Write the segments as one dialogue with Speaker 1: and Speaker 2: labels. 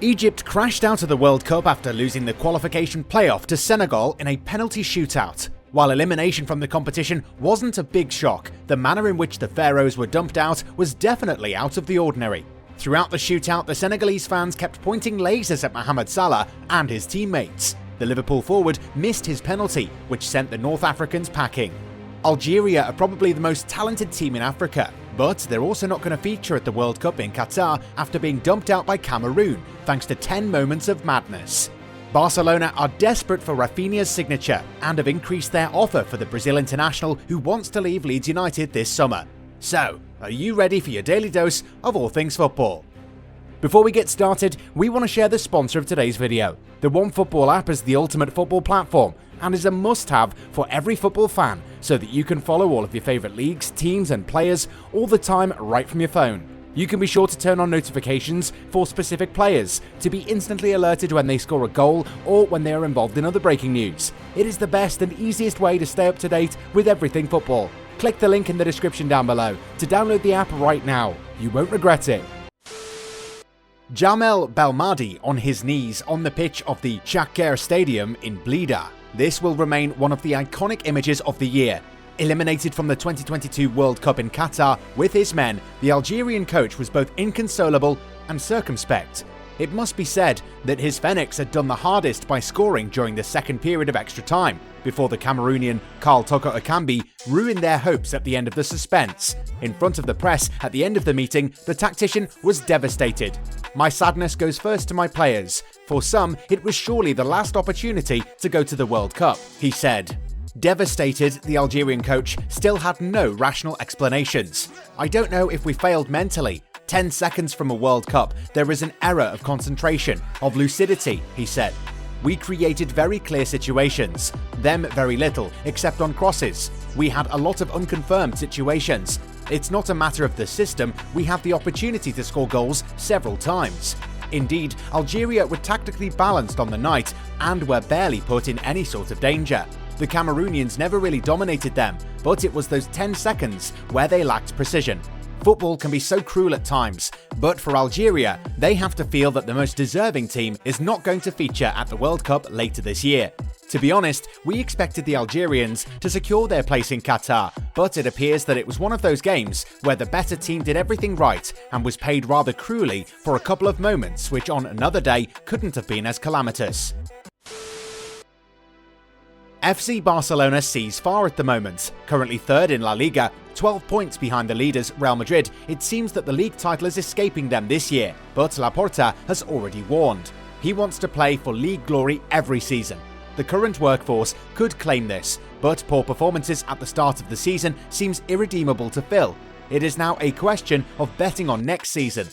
Speaker 1: Egypt crashed out of the World Cup after losing the qualification playoff to Senegal in a penalty shootout. While elimination from the competition wasn't a big shock, the manner in which the Pharaohs were dumped out was definitely out of the ordinary. Throughout the shootout, the Senegalese fans kept pointing lasers at Mohamed Salah and his teammates. The Liverpool forward missed his penalty, which sent the North Africans packing. Algeria are probably the most talented team in Africa, but they're also not going to feature at the World Cup in Qatar after being dumped out by Cameroon, thanks to 10 moments of madness. Barcelona are desperate for Rafinha's signature and have increased their offer for the Brazil international who wants to leave Leeds United this summer. So, are you ready for your daily dose of all things football? Before we get started, we want to share the sponsor of today's video. The OneFootball app is the ultimate football platform and is a must-have for every football fan so that you can follow all of your favourite leagues, teams and players all the time right from your phone. You can be sure to turn on notifications for specific players to be instantly alerted when they score a goal or when they are involved in other breaking news. It is the best and easiest way to stay up to date with everything football. Click the link in the description down below to download the app right now. You won't regret it. Jamel Belmadi on his knees on the pitch of the Shakhtar Stadium in Blida. This will remain one of the iconic images of the year. Eliminated from the 2022 World Cup in Qatar with his men, the Algerian coach was both inconsolable and circumspect. It must be said that his Phoenix had done the hardest by scoring during the second period of extra time, before the Cameroonian Karl Toko Ekambi ruined their hopes at the end of the suspense. In front of the press at the end of the meeting, the tactician was devastated. "My sadness goes first to my players. For some, it was surely the last opportunity to go to the World Cup," he said. Devastated, the Algerian coach still had no rational explanations. "I don't know if we failed mentally. 10 seconds from a World Cup, there is an error of concentration, of lucidity," he said. "We created very clear situations. Them very little, except on crosses. We had a lot of unconfirmed situations. It's not a matter of the system, we have the opportunity to score goals several times." Indeed, Algeria were tactically balanced on the night and were barely put in any sort of danger. The Cameroonians never really dominated them, but it was those 10 seconds where they lacked precision. Football can be so cruel at times, but for Algeria, they have to feel that the most deserving team is not going to feature at the World Cup later this year. To be honest, we expected the Algerians to secure their place in Qatar, but it appears that it was one of those games where the better team did everything right and was paid rather cruelly for a couple of moments which on another day couldn't have been as calamitous. FC Barcelona sees far at the moment. Currently third in La Liga, 12 points behind the leaders Real Madrid, it seems that the league title is escaping them this year, but Laporta has already warned. He wants to play for league glory every season. The current workforce could claim this, but poor performances at the start of the season seems irredeemable to fill. It is now a question of betting on next season.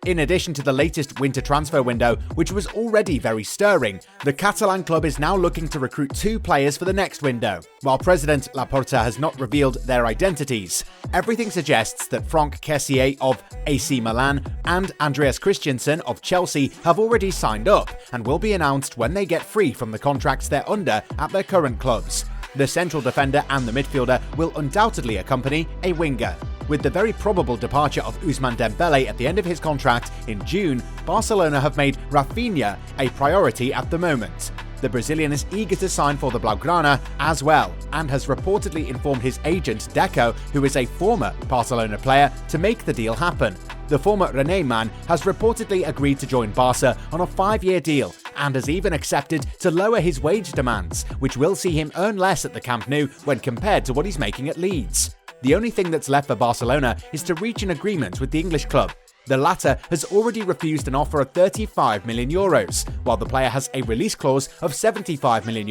Speaker 1: In addition to the latest winter transfer window, which was already very stirring, the Catalan club is now looking to recruit 2 players for the next window. While President Laporta has not revealed their identities, everything suggests that Franck Kessié of AC Milan and Andreas Christensen of Chelsea have already signed up and will be announced when they get free from the contracts they're under at their current clubs. The central defender and the midfielder will undoubtedly accompany a winger. With the very probable departure of Ousmane Dembele at the end of his contract in June, Barcelona have made Rafinha a priority at the moment. The Brazilian is eager to sign for the Blaugrana as well, and has reportedly informed his agent Deco, who is a former Barcelona player, to make the deal happen. The former René man has reportedly agreed to join Barca on a 5-year deal and has even accepted to lower his wage demands, which will see him earn less at the Camp Nou when compared to what he's making at Leeds. The only thing that's left for Barcelona is to reach an agreement with the English club. The latter has already refused an offer of €35 million, while the player has a release clause of €75 million,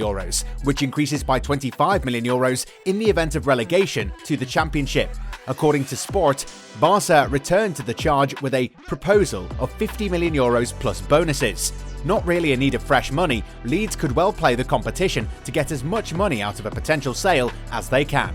Speaker 1: which increases by €25 million in the event of relegation to the Championship. According to Sport, Barca returned to the charge with a proposal of €50 million plus bonuses. Not really in need of fresh money, Leeds could well play the competition to get as much money out of a potential sale as they can.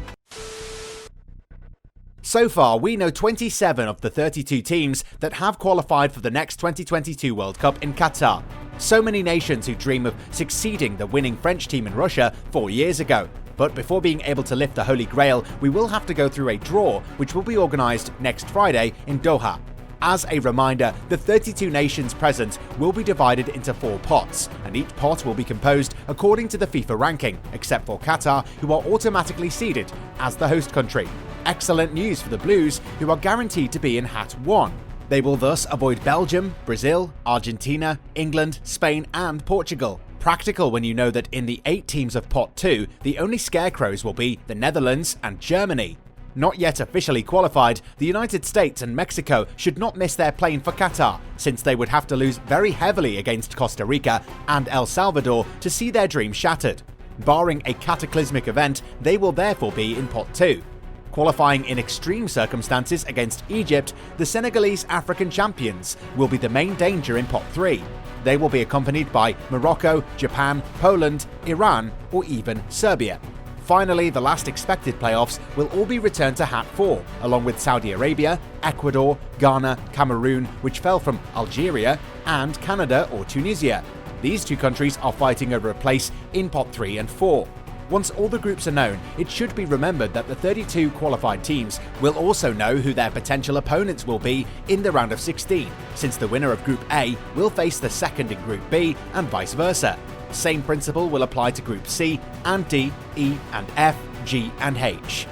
Speaker 1: So far, we know 27 of the 32 teams that have qualified for the next 2022 World Cup in Qatar. So many nations who dream of succeeding the winning French team in Russia 4 years ago. But before being able to lift the Holy Grail, we will have to go through a draw, which will be organised next Friday in Doha. As a reminder, the 32 nations present will be divided into 4 pots, and each pot will be composed according to the FIFA ranking, except for Qatar, who are automatically seeded as the host country. Excellent news for the Blues, who are guaranteed to be in Hat 1. They will thus avoid Belgium, Brazil, Argentina, England, Spain and Portugal. Practical when you know that in the 8 teams of Pot 2, the only scarecrows will be the Netherlands and Germany. Not yet officially qualified, the United States and Mexico should not miss their plane for Qatar, since they would have to lose very heavily against Costa Rica and El Salvador to see their dream shattered. Barring a cataclysmic event, they will therefore be in Pot 2. Qualifying in extreme circumstances against Egypt, the Senegalese African champions will be the main danger in Pot 3. They will be accompanied by Morocco, Japan, Poland, Iran, or even Serbia. Finally, the last expected playoffs will all be returned to Hat 4, along with Saudi Arabia, Ecuador, Ghana, Cameroon, which fell from Algeria, and Canada or Tunisia. These 2 countries are fighting over a place in Pot 3 and 4. Once all the groups are known, it should be remembered that the 32 qualified teams will also know who their potential opponents will be in the round of 16, since the winner of Group A will face the second in Group B and vice versa. Same principle will apply to Group C and D, E and F, G and H.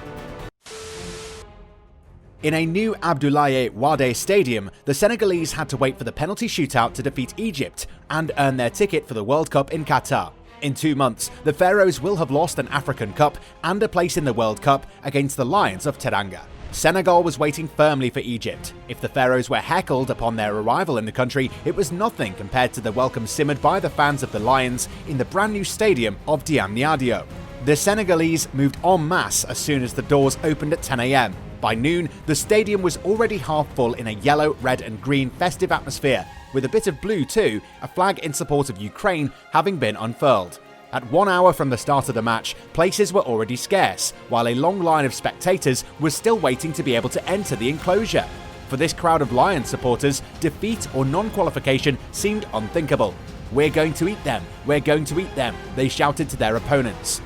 Speaker 1: In a new Abdoulaye Wade stadium, the Senegalese had to wait for the penalty shootout to defeat Egypt and earn their ticket for the World Cup in Qatar. In 2 months, the Pharaohs will have lost an African Cup and a place in the World Cup against the Lions of Teranga. Senegal was waiting firmly for Egypt. If the Pharaohs were heckled upon their arrival in the country, it was nothing compared to the welcome simmered by the fans of the Lions in the brand new stadium of Diamniadio. The Senegalese moved en masse as soon as the doors opened at 10 a.m. By noon, the stadium was already half full in a yellow, red and green festive atmosphere, with a bit of blue too, a flag in support of Ukraine having been unfurled. At 1 hour from the start of the match, places were already scarce, while a long line of spectators was still waiting to be able to enter the enclosure. For this crowd of Lions supporters, defeat or non-qualification seemed unthinkable. "We're going to eat them, we're going to eat them," they shouted to their opponents.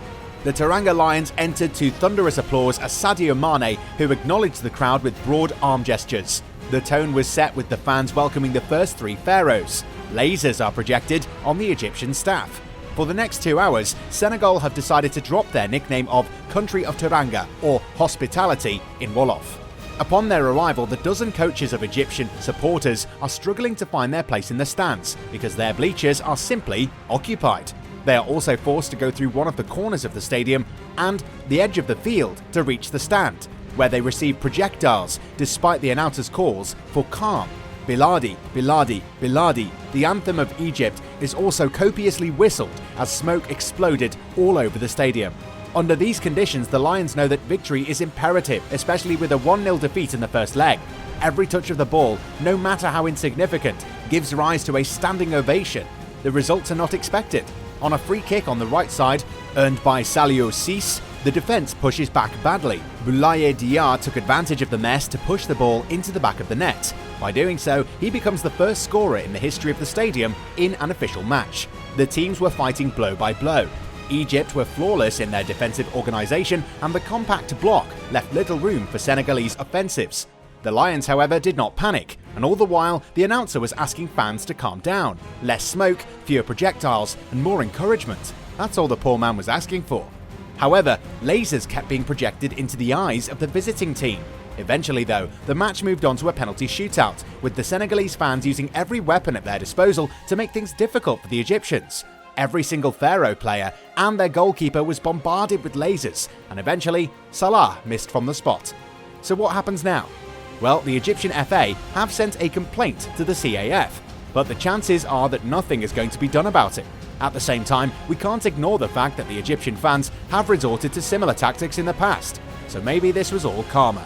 Speaker 1: The Teranga Lions entered to thunderous applause as Sadio Mane, who acknowledged the crowd with broad arm gestures. The tone was set with the fans welcoming the first 3 Pharaohs. Lasers are projected on the Egyptian staff. For the next 2 hours, Senegal have decided to drop their nickname of Country of Teranga, or Hospitality, in Wolof. Upon their arrival, the dozen coaches of Egyptian supporters are struggling to find their place in the stands because their bleachers are simply occupied. They are also forced to go through one of the corners of the stadium and the edge of the field to reach the stand, where they receive projectiles despite the announcer's calls for calm. Biladi, Biladi, Biladi, the anthem of Egypt, is also copiously whistled as smoke exploded all over the stadium. Under these conditions, the Lions know that victory is imperative, especially with a 1-0 defeat in the first leg. Every touch of the ball, no matter how insignificant, gives rise to a standing ovation. The results are not expected. On a free kick on the right side, earned by Salio Cis, the defence pushes back badly. Boulaye Dia took advantage of the mess to push the ball into the back of the net. By doing so, he becomes the first scorer in the history of the stadium in an official match. The teams were fighting blow by blow. Egypt were flawless in their defensive organisation, and the compact block left little room for Senegalese offensives. The Lions, however, did not panic, and all the while, the announcer was asking fans to calm down. Less smoke, fewer projectiles, and more encouragement. That's all the poor man was asking for. However, lasers kept being projected into the eyes of the visiting team. Eventually, though, the match moved on to a penalty shootout, with the Senegalese fans using every weapon at their disposal to make things difficult for the Egyptians. Every single Pharaoh player and their goalkeeper was bombarded with lasers, and eventually, Salah missed from the spot. So what happens now? Well, the Egyptian FA have sent a complaint to the CAF, but the chances are that nothing is going to be done about it. At the same time, we can't ignore the fact that the Egyptian fans have resorted to similar tactics in the past, so maybe this was all karma.